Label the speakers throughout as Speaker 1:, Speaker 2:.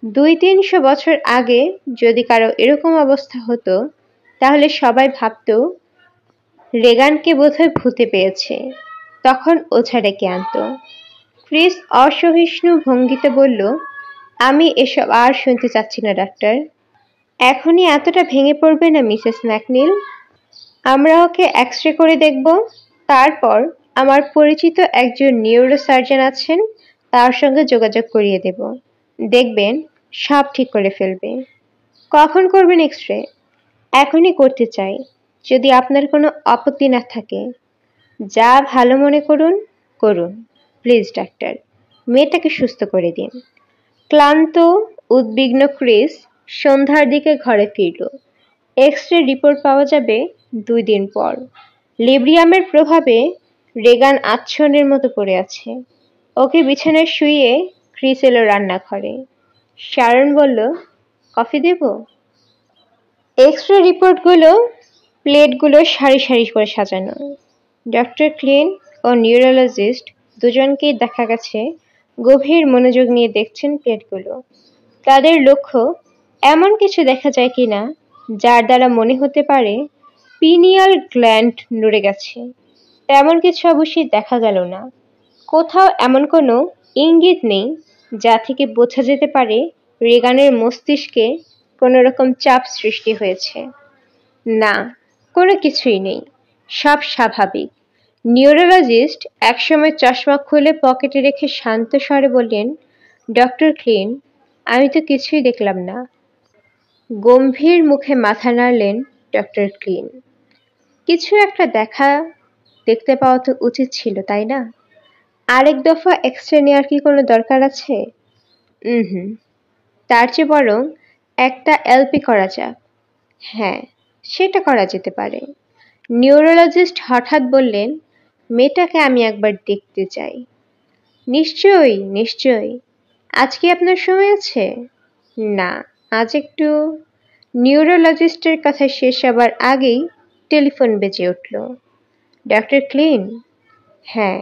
Speaker 1: 200-300 বছর আগে যদি কারো এরকম অবস্থা হতো তাহলে সবাই ভাবতো রেগানকে বোধহয় ভূতে পেয়েছে, তখন ওঝা ডেকে আনতো। ক্রিস অসহিষ্ণু ভঙ্গিতে বলল, আমি এসব আর শুনতে চাচ্ছি না ডাক্তার। এখনই এতটা ভেঙে পড়বে না মিসেস ম্যাকনিল। আমরা ওকে এক্স-রে করে দেখব, তারপর আমার পরিচিত একজন নিউরোসার্জন আছেন, তার সঙ্গে যোগাযোগ করিয়ে দেব। দেখবেন সব ঠিক করে ফেলবে। কখন করবেন এক্স-রে? এখনই করতে চাই, যদি আপনার কোনো আপত্তি না থাকে। যা ভালো মনে করুন করুন, প্লিজ ডাক্তার, মেয়েটাকে সুস্থ করে দিন। ক্লান্ত উদ্বিগ্ন ক্রিস সন্ধ্যার দিকে ঘরে ফিরল। এক্স-রে রিপোর্ট পাওয়া যাবে 2 দিন পর। লিব্রিয়ামের প্রভাবে রেগান আচ্ছন্নের মতো পড়ে আছে। ওকে বিছানায় শুইয়ে ক্রিস এলো রান্নাঘরে। শারন বলল, কফি দেব? এক্স-রে রিপোর্টগুলো প্লেটগুলো সারি সারি করে সাজানো। ডক্টর ক্লিন ও নিউরোলজিস্ট দুজনকেই দেখা গেছে গভীর মনোযোগ নিয়ে দেখছেন প্লেটগুলো। তাদের লক্ষ্য এমন কিছু দেখা যায় কিনা যার দ্বারা মনে হতে পারে পিনিয়াল গ্ল্যান্ড নড়ে গেছে। তেমন কিছু অবশ্যই দেখা গেল না। কোথাও এমন কোনো ইঙ্গিত নেই যা থেকে বোঝা যেতে পারে রেগানের মস্তিষ্কে কোনো রকম চাপ সৃষ্টি হয়েছে। না, কোনো কিছুই নেই, সব স্বাভাবিক। নিউরোলজিস্ট একসময় চশমা খুলে পকেটে রেখে শান্ত স্বরে বললেন, ডক্টর ক্লিন, আমি তো কিছুই দেখলাম না। গম্ভীর মুখে মাথা নাড়লেন ডক্টর ক্লিন। কিছু একটা দেখতে পাওয়া তো উচিত ছিল, তাই না? আরেক দফা এক্স-রে নেওয়ার কি কোনো দরকার আছে? হুম, তার চেয়ে বরং একটা এলপি করা যাক। হ্যাঁ, সেটা করা যেতে পারে। নিউরোলজিস্ট হঠাৎ বললেন, মেয়েটাকে আমি একবার দেখতে চাই। নিশ্চয়ই নিশ্চয়ই। আজকে আপনার সময় আছে? না, আজ একটু। নিউরোলজিস্টের কথা শেষ হবার আগেই টেলিফোন বেজে উঠল। Doctor clean? হ্যাঁ,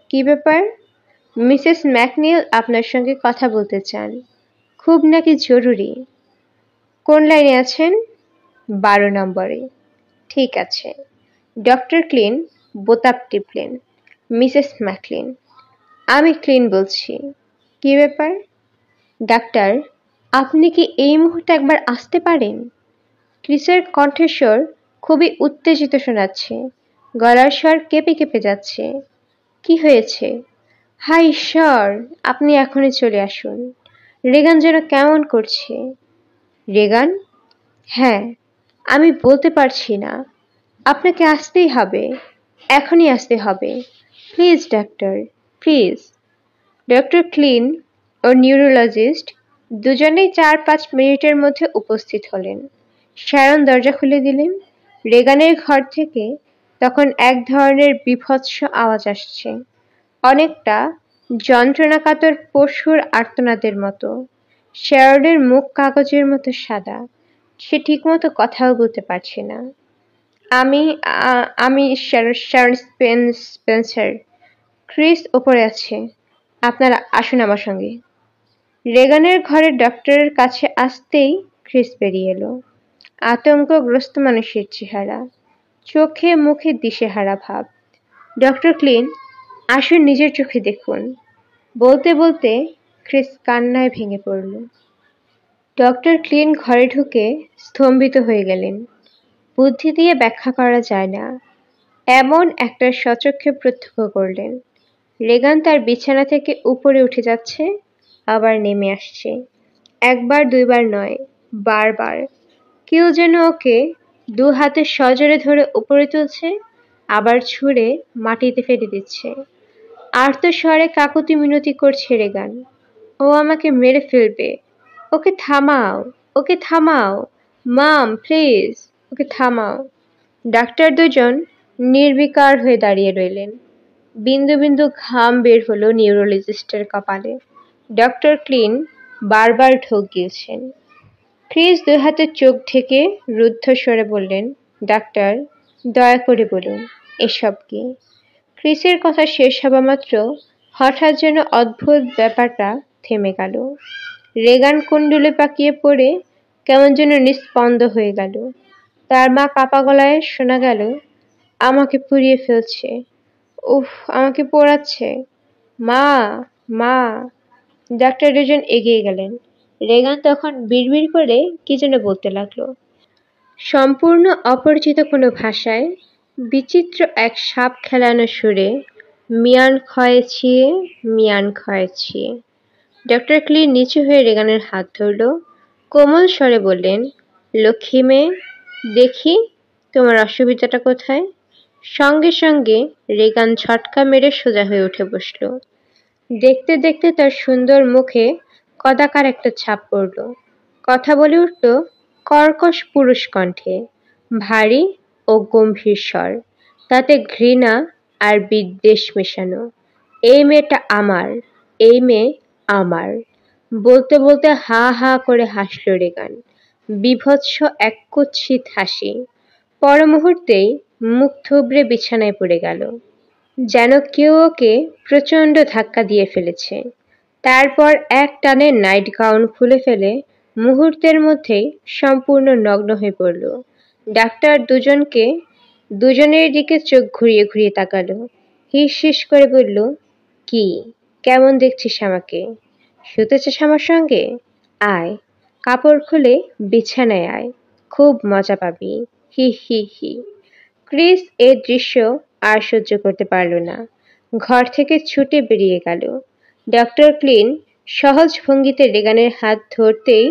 Speaker 1: কি ব্যাপার? মিসেস ম্যাকনিল আপনার সঙ্গে কথা বলতে চান। খুব নাকি জরুরি? কোন লাইনে আছেন? 12 নম্বরে। ঠিক আছে। ডক্টর ক্লিন বোতাম টিপলেন। মিসেস ম্যাকলিন, আমি ক্লিন বলছি। কি ব্যাপার? ডাক্তার, আপনি কি এই মুহূর্তে একবার আসতে পারেন? ক্রিসের কণ্ঠস্বর খুবই উত্তেজিত শোনাচ্ছে। গলার স্বর কেঁপে কেঁপে যাচ্ছে। কি হয়েছে? হায় ঈশ্বর, আপনি এখনই চলে আসুন। রেগান যেন কেমন করছে। রেগান? হ্যাঁ, আমি বলতে পারছি না। আপনাকে আসতেই হবে, এখনই আসতে হবে। Please doctor, please. ডক্টর ক্লিন ও নিউরোলজিস্ট দুজনেই 4-5 মিনিটের মধ্যে উপস্থিত হলেন। শারন দরজা খুলে দিলেন। রেগানের ঘর থেকে তখন এক ধরনের বীভৎস আওয়াজ আসছে, অনেকটা যন্ত্রণাকাতর পশুর আর্তনাদের মতো। শারনের মুখ কাগজের মতো সাদা। সে ঠিকমতো কথাও বলতে পারছে না। আমি শারন স্পেন্সার। ক্রিস ওপরে আছে, আপনারা আসুন আমার সঙ্গে। রেগানের ঘরে ডক্টরের কাছে আসতেই ক্রিস বেরিয়ে এলো। আতঙ্কগ্রস্ত মানুষের চেহারা, চোখে মুখে দিশেহারা ভাব। ডক্টর ক্লিন, আসুন নিজের চোখে দেখুন। বলতে বলতে ক্রিস কান্নায় ভেঙে পড়ল। ডক্টর ক্লিন ঘরে ঢুকে স্তম্ভিত হয়ে গেলেন। বুদ্ধি দিয়ে ব্যাখ্যা করা যায় না এমন একটা সচক্ষে প্রত্যক্ষ করলেন। রেগান তার বিছানা থেকে উপরে উঠে যাচ্ছে, আবার নেমে আসছে। একবার দুইবার নয়, বারবার। কেউ যেন ওকে 2 হাতে সজোরে ধরে উপরে তুলছে, আবার ছুঁড়ে মাটিতে ফেলে দিচ্ছে। আর্তস্বরে কাকুতি মিনতি করছে রেগান, ও আমাকে মেরে ফেলবে। ওকে থামাও, ওকে থামাও। মাম, প্লিজ, ওকে থামাও। ডাক্তার দুজন নির্বিকার হয়ে দাঁড়িয়ে রইলেন। বিন্দু বিন্দু ঘাম বের হলো নিউরোলজিস্টের কপালে। ডক্টর ক্লিন বারবার ঢোক গিলছেন। ক্রিস 2 হাতে চোখ ঢেকে রুদ্ধ স্বরে বললেন, ডাক্তার, দয়া করে বলুন, এসব কি? ক্রিসের কথা শেষ হবা মাত্র হঠাৎ যেন অদ্ভুত ব্যাপারটা থেমে গেল। রেগান কুণ্ডুলে পাকিয়ে পড়ে কেমন যেন নিস্পন্দ হয়ে গেল। তার মা কাপা গলায় শোনা গেল, আমাকে পুড়িয়ে ফেলছে, উফ আমাকে পোড়াচ্ছে, মা মা। ডাক্তার দুজন এগিয়ে গেলেন। রেগান তখন বিড়বিড় করে কি যেন বলতে লাগলো। সম্পূর্ণ অপরিচিত কোনো ভাষায় বিচিত্র এক সাপ খেলানো সুরে, মিয়ান খয়েছিয়ে, মিয়ান খয়েছিয়ে। ডক্টর ক্লিন নিচু হয়ে রেগানের হাত ধরল, কোমল স্বরে বললেন, লক্ষ্মী মেয়ে, দেখি তোমার অসুবিধাটা কোথায়। সঙ্গে সঙ্গে রেগান ঝটকা মেরে সোজা হয়ে উঠে বসল। দেখতে দেখতে তার সুন্দর মুখে কদাকার একটা ছাপ পড়ল। কথা বলে উঠল কর্কশ পুরুষ কণ্ঠে, ভারী ও গম্ভীর স্বর, তাতে ঘৃণা আর বিদ্বেষ মেশানো। এই মেয়েটা আমার, এই মেয়ে আমার। বলতে বলতে হা হা করে হাসল রেগান, বীভৎস এক কুৎসিত হাসি। পর মুহূর্তেই মুখ থুবড়ে বিছানায় পড়ে গেল, যেন কেউ ওকে প্রচণ্ড ধাক্কা দিয়ে ফেলেছে। তারপর এক টানে নাইট গাউন খুলে ফেলে মুহূর্তের মধ্যেই সম্পূর্ণ নগ্ন হয়ে পড়ল। ডাক্তার দুজনের দিকে চোখ ঘুরিয়ে ঘুরিয়ে তাকালো, হিস হিস করে বলল, কি কেমন দেখছিস আমাকে? শুতেছিস আমার সঙ্গে? আয়, কাপড় খুলে বিছানায় আয়, খুব মজা পাবি, হি হি হি। ক্রিস এই দৃশ্য আর সহ্য করতে পারল না, ঘর থেকে ছুটে বেরিয়ে গেল। ডক্টর ক্লিন সহজ ভঙ্গিতে রেগানের হাত ধরতেই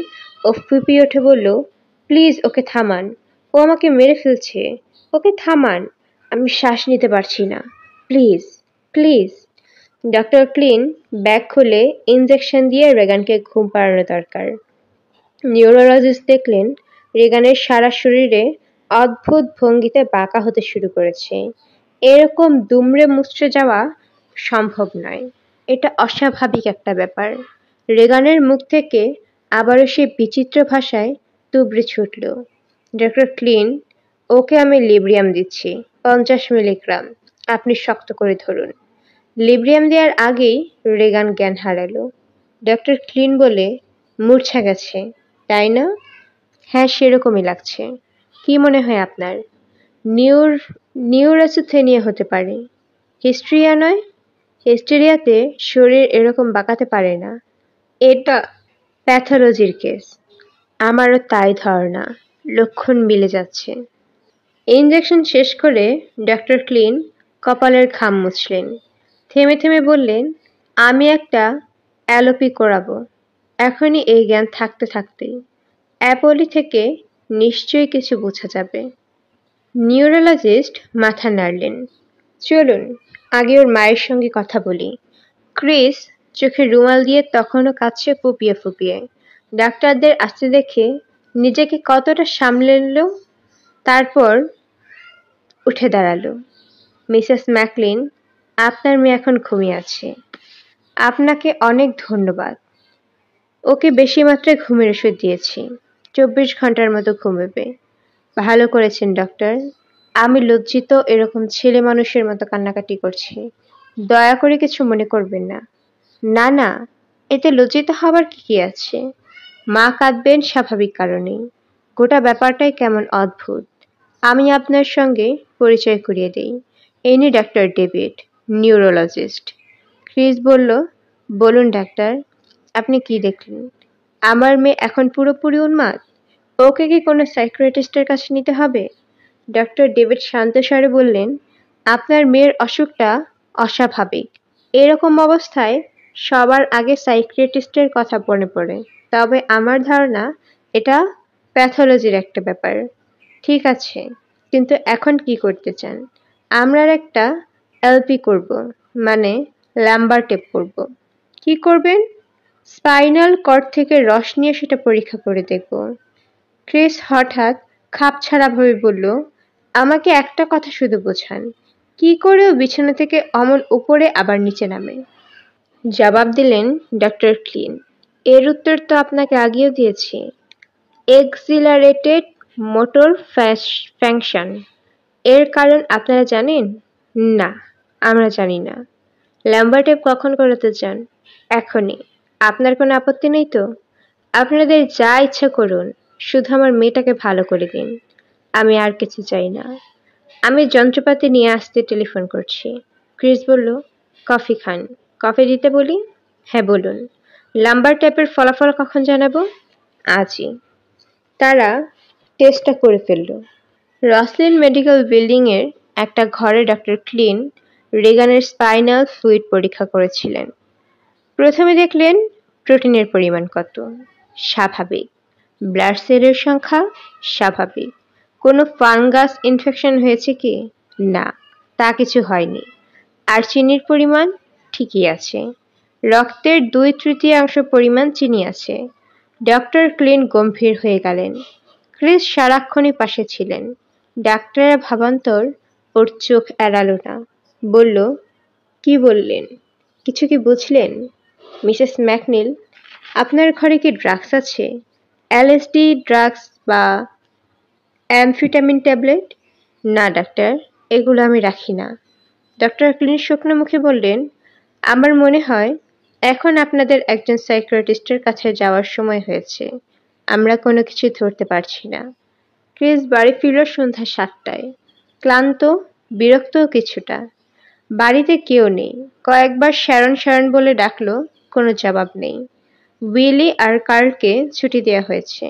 Speaker 1: ও ফুঁপিয়ে উঠে বলল, প্লিজ ওকে থামান, ও আমাকে মেরে ফেলছে, ওকে থামান, আমি শ্বাস নিতে পারছি না, please please. Doctor clean bag খুলে ইনজেকশন দিয়ে রেগানকে ঘুম পাড়ানো দরকার। নিউরোলজিস্ট দেখলেন রেগানের সারা শরীরে অদ্ভুত ভঙ্গিতে বাঁকা হতে শুরু করেছে। এরকম দুমড়ে মুচড়ে যাওয়া সম্ভব নয়, এটা অস্বাভাবিক একটা ব্যাপার। রেগানের মুখ থেকে আবারও সে বিচিত্র ভাষায় তুবড়ে ছুটল, ডক্টর ক্লিন, ওকে আমি লিব্রিয়াম দিচ্ছি, 50 মিলিগ্রাম, আপনি শক্ত করে ধরুন। লিব্রিয়াম দেওয়ার আগেই রেগান জ্ঞান হারালো। ডক্টর ক্লিন বলে, মূর্ছা গেছে তাই না? হ্যাঁ, সেরকমই লাগছে। কি মনে হয় আপনার? নিউরোসিথেনিয়া হতে পারে। হিস্ট্রিয়া নয়? হিস্টেরিয়াতে শরীর এরকম বাঁকাতে পারে না, এটা প্যাথোলজির কেস। আমারও তাই ধারণা, লক্ষণ মিলে যাচ্ছে। ইনজেকশন শেষ করে ডক্টর ক্লিন কপালের ঘাম মুছলেন, থেমে থেমে বললেন, আমি একটা অ্যালোপি করাবো এখনই, এই জ্ঞান থাকতে থাকতেই। অ্যাপোলি থেকে নিশ্চয়ই কিছু বোঝা যাবে। নিউরোলজিস্ট মাথা নাড়লেন, চলুন আগে ওর মায়ের সঙ্গে কথা বলি। ক্রিস চোখে রুমাল দিয়ে তখনও কাঁদছে ফুপিয়ে ফুপিয়ে। ডাক্তারদের আসতে দেখে নিজেকে কতটা সামলে নিল, তারপর উঠে দাঁড়ালো। মিসেস ম্যাকলিন, আপনার মেয়ে এখন ঘুমিয়ে আছে। আপনাকে অনেক ধন্যবাদ। ওকে বেশি মাত্রায় ঘুমের ওষুধ দিয়েছি, 24 ঘন্টার মতো ঘুমাবে। ভালো করেছেন ডক্টর। আমি লজ্জিত এরকম ছেলে মানুষের মতো কান্নাকাটি করছি, দয়া করে কিছু মনে করবেন না। না না, এতে লজ্জিত হবার কি আছে? মা কাঁদবেন স্বাভাবিক কারণেই। গোটা ব্যাপারটাই কেমন অদ্ভুত। আমি আপনার সঙ্গে পরিচয় করিয়ে দেই, ইনি ডাক্তার ডেভিড, নিউরোলজিস্ট। ক্রিস বলল, বলুন ডাক্তার, আপনি কি দেখলেন? আমার মেয়ে এখন পুরোপুরি উন্মাদ, ওকে কি কোনো সাইকিয়াট্রিস্টের কাছে নিতে হবে? ডক্টর ডেভিড শান্ত স্বরে বললেন, আপনার মেয়ের অসুখটা অস্বাভাবিক। এরকম অবস্থায় সবার আগে সাইকিয়াট্রিস্টের কথা মনে পড়ে, তবে আমার ধারণা এটা প্যাথোলজির একটা ব্যাপার। ঠিক আছে, কিন্তু এখন কি করতে চান? আমরা একটা এলপি করব, মানে লাম্বার টেপ করব। কি করবেন? স্পাইনাল কর্ড থেকে রস নিয়ে সেটা পরীক্ষা করে দেখব। ক্রিস হঠাৎ খাপছাড়াভাবে বলল, আমাকে একটা কথা শুধু বোঝান, কি করে ও বিছানা থেকে অমন উপরে আবার নিচে নামে? জবাব দিলেন ডক্টর ক্লিন, এর উত্তর তো আপনাকে আগেও দিয়েছি। Accelerated motor function. এর কারণ আপনারা জানেন? না, আমরা জানি না। লাম্বার টেপ কখন করাতে চান? এখনই। আপনার কোনো আপত্তি নেই তো? আপনাদের যা ইচ্ছা করুন, শুধু আমার মেয়েটাকে ভালো করে দিন। আমি আর কিছু চাই না। আমি যন্ত্রপাতি নিয়ে আসতে টেলিফোন করছি। ক্রিস বলল, কফি খান। কফি দিতে বলি? হ্যাঁ বলুন। লাম্বার ট্যাপের ফলাফল কখন জানাবো? আজই। তারা টেস্টটা করে ফেলল। রসলিন মেডিকেল বিল্ডিংয়ের একটা ঘরে ডক্টর ক্লিন রেগানের স্পাইনাল ফ্লুইড পরীক্ষা করেছিলেন। প্রথমে দেখলেন প্রোটিনের পরিমাণ কত। স্বাভাবিক। ব্লাড সেলের সংখ্যা স্বাভাবিক। কোনো ফাঙ্গাস ইনফেকশন হয়েছে কি? না, তা কিছু হয়নি। আর চিনির পরিমাণ ঠিকই আছে। রক্তের 2/3 পরিমাণ চিনি আছে। ডক্টর ক্লিন গম্ভীর হয়ে গেলেন। ক্রিস সারাক্ষণই পাশে ছিলেন। ডাক্তারের ভাবান্তর ওর চোখ এড়াল না। বলল, কি বললেন? কিছু কি বুঝলেন? মিসেস ম্যাকনিল, আপনার ঘরে কি ড্রাগস আছে? এলএসডি ড্রাগস বা অ্যামফিটামিন ট্যাবলেট? না ডাক্তার, এগুলো আমি রাখি না। ডক্টর ক্লিন শুকনো মুখে বললেন, আমার মনে হয় এখন আপনাদের একজন সাইকিয়াট্রিস্টের কাছে যাওয়ার সময় হয়েছে। আমরা কোনো কিছু ধরতে পারছি না। ক্রিস বাড়ি ফিরল সন্ধ্যা 7টায়। ক্লান্ত, বিরক্তও কিছুটা। বাড়িতে কেউ নেই। কয়েকবার শ্যারন শ্যারন বলে ডাকলো, কোনো জবাব নেই। উইলি আর কার্লকে ছুটি দেওয়া হয়েছে।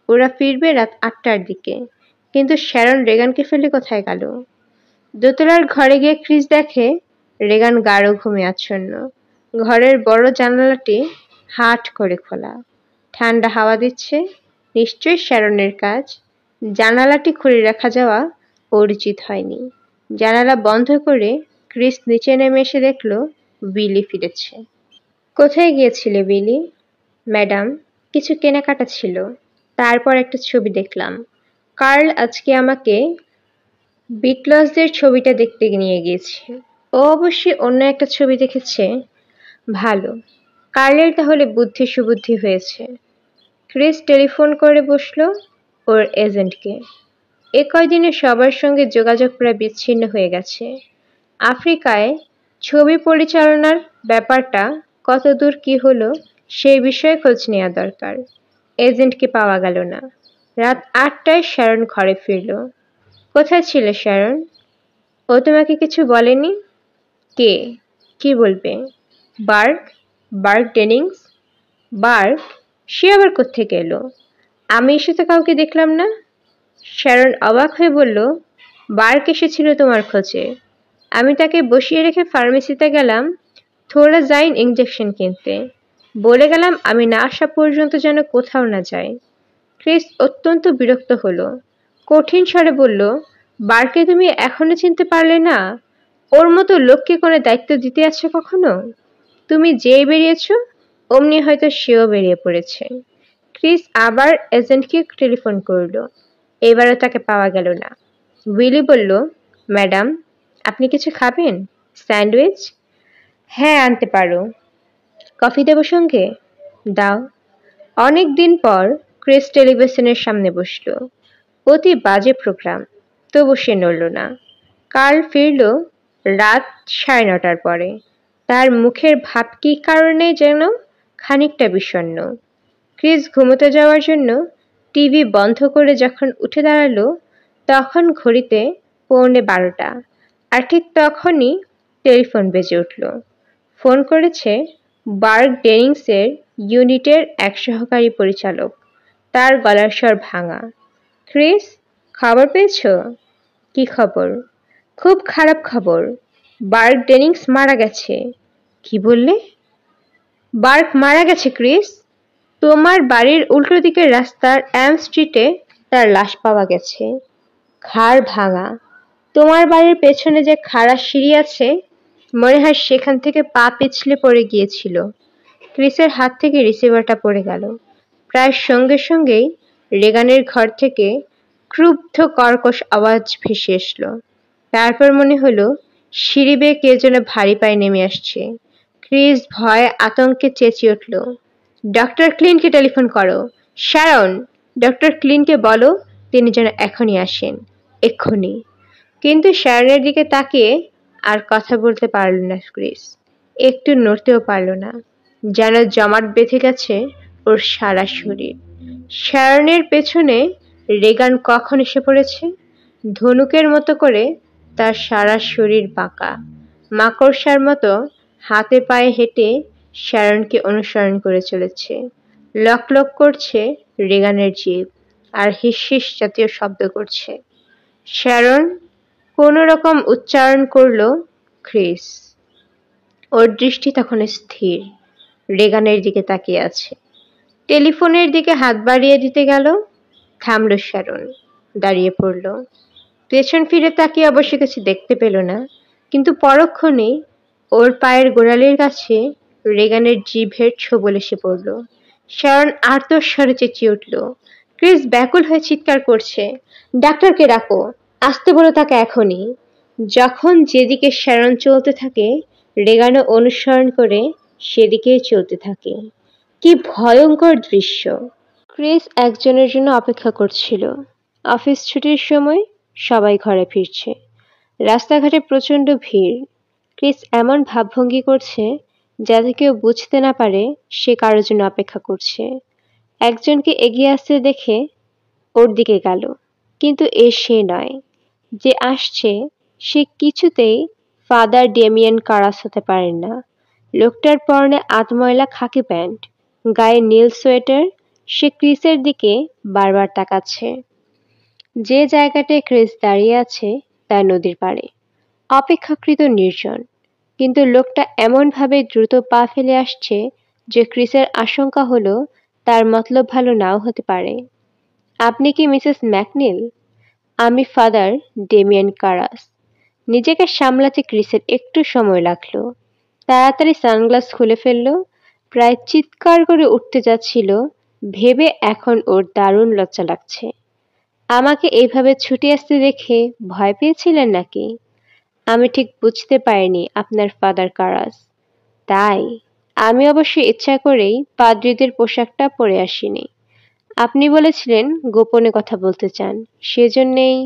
Speaker 1: ওরা ফিরবে রাত 8টার দিকে। কিন্তু শ্যারন রেগানকে ফেলে কোথায় গেল? দোতলার ঘরে গিয়ে ক্রিস দেখে রেগান গাঢ় ঘুমে আচ্ছন্ন। ঘরের বড় জানালাটি হাট করে খোলা। ঠান্ডা হাওয়া দিচ্ছে। নিশ্চয়ই শ্যারনের কাজ। জানালাটি খুলে রাখা যাওয়া ওর উচিত হয়নি। জানালা বন্ধ করে ক্রিস নিচে নেমে এসে দেখল উইলি ফিরেছে। কোথায় গিয়েছিলে উইলি? ম্যাডাম, কিছু কেনাকাটা ছিল। তারপর একটা ছবি দেখলাম। কার্ল আজকে আমাকে বিটলসদের ছবিটা দেখতে নিয়ে গিয়েছে। ও অবশ্যই অন্য একটা ছবি দেখেছে। ভালো। কার্লের তাহলে বুদ্ধি সুবুদ্ধি হয়েছে। ক্রিস টেলিফোন করে বসলো ওর এজেন্টকে। এ কয়দিনে সবার সঙ্গে যোগাযোগ প্রায় বিচ্ছিন্ন হয়ে গেছে। আফ্রিকায় ছবি পরিচালনার ব্যাপারটা কতদূর কি হলো সেই বিষয়ে খোঁজ নেওয়া দরকার। এজেন্টকে পাওয়া গেল না। রাত 8টায় শ্যারন ঘরে ফিরল। কোথায় ছিলে শ্যারন? ও তোমাকে কিছু বলেনি? কে? কি বলবে? বার্ক? বার্ক ডেনিংস? বার্ক? সে আবার কোত্থেকে এলো? আমি এসে তো কাউকে দেখলাম না। শ্যারন অবাক হয়ে বলল, বার্ক এসেছিল তোমার খোঁজে। আমি তাকে বসিয়ে রেখে ফার্মেসিতে গেলাম থোরাজাইন ইঞ্জেকশন কিনতে। বলে গেলাম আমি না আসা পর্যন্ত যেন কোথাও না যায়। ক্রিস অত্যন্ত বিরক্ত হলো। কঠিন স্বরে বলল, বার্কে তুমি এখনো চিনতে পারলে না? ওর মতো লোককে কোনো দায়িত্ব দিতে আছে কখনো? তুমি যেই বেরিয়েছ অমনি হয়তো সেও বেরিয়ে পড়েছে। ক্রিস আবার এজেন্টকে টেলিফোন করল। এবারও তাকে পাওয়া গেল না। উইলি বলল, ম্যাডাম, আপনি কিছু খাবেন? স্যান্ডউইচ? হ্যাঁ, আনতে পারো। কফি দেবো সঙ্গে? দাও। অনেক দিন পর ক্রিস টেলিভিশনের সামনে বসল। অতি বাজে প্রোগ্রাম, তবু সে নড়ল না। কার্ল ফিরল রাত 9:30টার পরে। তার মুখের ভাব কি কারণে যেন খানিকটা বিষণ্ণ। ক্রিস ঘুমোতে যাওয়ার জন্য টিভি বন্ধ করে যখন উঠে দাঁড়ালো তখন ঘড়িতে 11:45। আর ঠিক তখনই টেলিফোন বেজে উঠল। ফোন করেছে বার্ক ডেনিংসের ইউনিটের এক সহকারী পরিচালক। তার গলার স্বর ভাঙা। ক্রিস, খবর পেয়েছ? কি খবর? খুব খারাপ খবর। বার্ক ডেনিংস মারা গেছে। কি বললে? বার্ক মারা গেছে ক্রিস। তোমার বাড়ির উল্টো দিকের রাস্তার এম স্ট্রিটে তার লাশ পাওয়া গেছে। ঘাড় ভাঙা। তোমার বাড়ির পেছনে যে খাড়া সিঁড়ি আছে মনে হয় সেখান থেকে পা পিছলে পড়ে গিয়েছিল। ক্রিসের হাত থেকে রিসিভারটা পড়ে গেল। প্রায় সঙ্গে সঙ্গেই রেগানের ঘর থেকে ক্রুব্ধ কর্কশ আওয়াজ ভেসে এসলো। তারপর মনে হলো সিঁড়ি বেয়ে কে যেন ভারী পায়ে নেমে আসছে। ক্রিস ভয়ে আতঙ্কে চেঁচিয়ে উঠল, ডক্টর ক্লিনকে টেলিফোন করো। শ্যারন, ডক্টর ক্লিনকে বলো তিনি যেন এখনই আসেন। এক্ষুনি। কিন্তু শ্যারনের দিকে তাকিয়ে আর কথা বলতে পারল না ক্রিস। একটু নড়তেও পারল না। যেন জমাট বেঁধে গেছে ওর সারা শরীর। শ্যারনের পেছনে রেগান কখন এসে পড়েছে, ধনুকের মতো করে তার সারা শরীর বাঁকা, মাকড়সার মতো হাতে পায়ে হেঁটে শ্যারনকে অনুসরণ করে চলেছে। লক লক করছে রেগানের জিভ, আর হিসহিস জাতীয় শব্দ করছে। শ্যারন কোনো রকম উচ্চারণ করল ক্রিস। ওর দৃষ্টি তখন স্থির, রেগানের দিকে তাকিয়ে আছে। টেলিফোনের দিকে হাত বাড়িয়ে দিতে গেল, থামল শ্যারন, দাঁড়িয়ে পড়ল। পেছন ফিরে তাকিয়ে অবশ্য কিছু দেখতে পেল না, কিন্তু পরক্ষণেই ওর পায়ের গোড়ালির কাছে রেগানের জিভের ছোবল এসে পড়ল। শ্যারন আর্তস্বরে চেঁচিয়ে উঠল। ক্রিস ব্যাকুল হয়ে চিৎকার করছে, ডাক্তারকে ডাকো, আসতে বলো তাকে এখনই। যখন যেদিকে শ্যারন চলতে থাকে, রেগানও অনুসরণ করে সেদিকেই চলতে থাকে। কি ভয়ঙ্কর দৃশ্য! ক্রিস একজনের জন্য অপেক্ষা করছিল। অফিস ছুটির সময় সবাই ঘরে ফিরছে। রাস্তাঘাটে প্রচণ্ড ভিড়। ক্রিস এমন ভাবভঙ্গি করছে যাতে কেউ বুঝতে না পারে সে কারোর জন্য অপেক্ষা করছে। একজনকে এগিয়ে আসতে দেখে ওর দিকে গেল, কিন্তু সে নয়। যে আসছে সে কিছুতেই ফাদার ডেমিয়ান কারাস হতে পারেন না। লোকটার পরনে আধময়লা খাকি প্যান্ট, গায়ে নীল সোয়েটার। সে ক্রিসের দিকে বারবার তাকাচ্ছে। যে জায়গাটায় ক্রিস দাঁড়িয়ে আছে তা নদীর পাড়ে, অপেক্ষাকৃত নির্জন, কিন্তু লোকটা এমনভাবে দ্রুত পা ফেলে আসছে যে ক্রিসের আশঙ্কা হলো তার মতলব ভালো নাও হতে পারে। আপনি কি মিসেস ম্যাকনিল? আমি ফাদার ডেমিয়ান কারাস। নিজেকে সামলাতে ক্রিসের একটু সময় লাগলো। তাড়াতাড়ি সানগ্লাস খুলে ফেলল, প্রায় চিৎকার করে উঠতে যাচ্ছিল, ভেবে এখন ওর দারুণ লজ্জা লাগছে। আমাকে এইভাবে ছুটে আসতে দেখে ভয় পেয়েছিলেন নাকি? আমি ঠিক বুঝতে পারিনি আপনার ফাদার কারাস। তাই আমি অবশ্য ইচ্ছা করেই পাদ্রীদের পোশাকটা পরে আসিনি। আপনি বলেছিলেন গোপনে কথা বলতে চান, সেজন্যেই।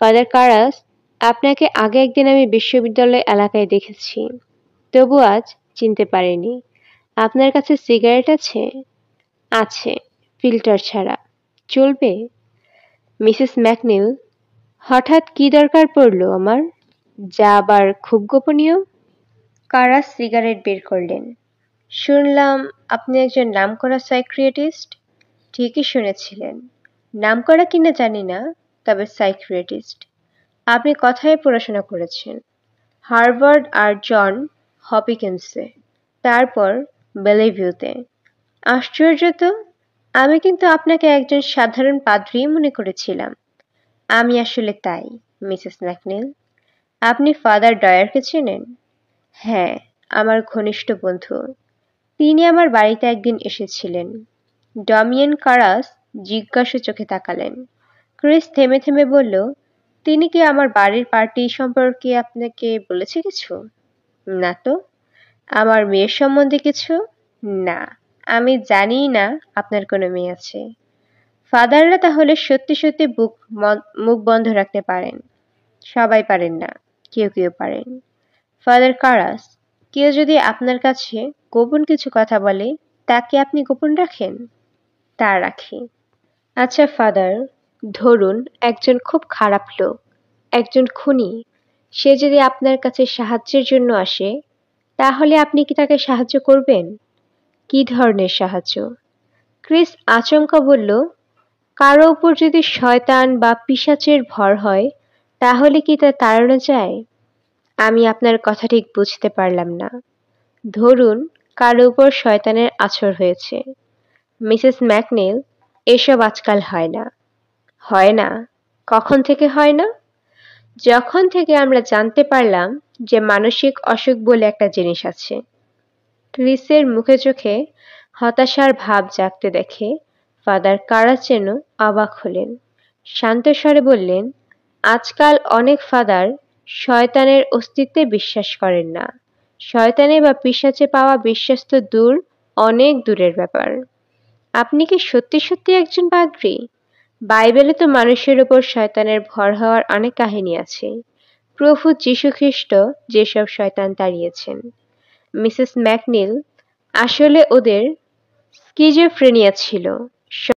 Speaker 1: ফাদার কারাস, আপনাকে আগে একদিন আমি বিশ্ববিদ্যালয় এলাকায় দেখেছি, তবু আজ চিনতে পারিনি। আপনার কাছে সিগারেট আছে? আছে, ফিল্টার ছাড়া। চলবে? মিসেস ম্যাকনিল, হঠাৎ কি দরকার পড়লো আমার, যা আবার খুব গোপনীয়? কারাস সিগারেট বের করলেন। শুনলাম আপনি একজন নামকরা সাইকিয়াট্রিস্ট। ঠিকই শুনেছিলেন, নামকরা কিনা জানি না, তবে সাইকিয়াট্রিস্ট। আপনি কথায় পড়াশোনা করেছেন, হার্ভার্ড আর জন হপকিন্সে, তারপর বেলেভিউতে। আশ্চর্য তো, আমি কিন্তু আপনাকে একজন সাধারণ পাদ্রী মনে করেছিলাম। আমি আসলে তাই, মিসেস ম্যাকনিল। আপনি ফাদার ডয়ারকে চেনেন? হ্যাঁ, আমার ঘনিষ্ঠ বন্ধু। তিনি আমার বাড়িতে একদিন এসেছিলেন। ডমিয়ান কারাস জিজ্ঞাসু চোখে তাকালেন। ক্রিস থেমে থেমে বলল, তিনি কি আমার বাড়ির পার্টি সম্পর্কে আপনাকে বলেছে কিছু? না তো। আমার মেয়ের সম্বন্ধে কিছু? না, আমি জানিই না আপনার কোনো মেয়ে আছে। ফাদাররা তাহলে সত্যি সত্যি মুখ বন্ধ রাখতে পারেন। সবাই পারেন না, কেউ কেউ পারেন। ফাদার কারাস, কেউ যদি আপনার কাছে গোপন কিছু কথা বলে, তা কি আপনি গোপন রাখেন? তা রাখি। আচ্ছা ফাদার, ধরুন একজন খুব খারাপ লোক, একজন খুনি, সে যদি আপনার কাছে সাহায্যের জন্য আসে, তাহলে আপনি কি তাকে সাহায্য করবেন? কি ধরনের সাহায্য? ক্রিস আচমকা বলল, কারো উপর যদি শয়তান বা পিশাচের ভর হয়, তাহলে কি তা তাড়ানো যায়? আমি আপনার কথা ঠিক বুঝতে পারলাম না। ধরুন কারো উপর শয়তানের আছর হয়েছে। মিসেস ম্যাকনিল, এসব আজকাল হয় না। হয় না? কখন থেকে হয় না? যখন থেকে আমরা জানতে পারলাম যে মানসিক অসুখ বলে একটা জিনিস আছে। ক্রিসের মুখে চোখে হতাশার ভাব জাগতে দেখে ফাদার কারাস যেন অবাক হলেন। শান্ত স্বরে বললেন, আজকাল অনেক ফাদার শয়তানের অস্তিত্বে বিশ্বাস করেন না। শয়তানে বা পিশাচে পাওয়া বিশ্বাস তো দূর, অনেক দূরের ব্যাপার। আপনি কি সত্যি সত্যি একজন পাদ্রী? বাইবেলে তো মানুষের উপর শয়তানের ভর হওয়ার অনেক কাহিনী আছে। প্রভু যীশু খ্রিস্ট যেসব শয়তান তাড়িয়েছেন। মিসেস ম্যাকনিল, আসলে ওদের স্কিজোফ্রেনিয়া ছিল।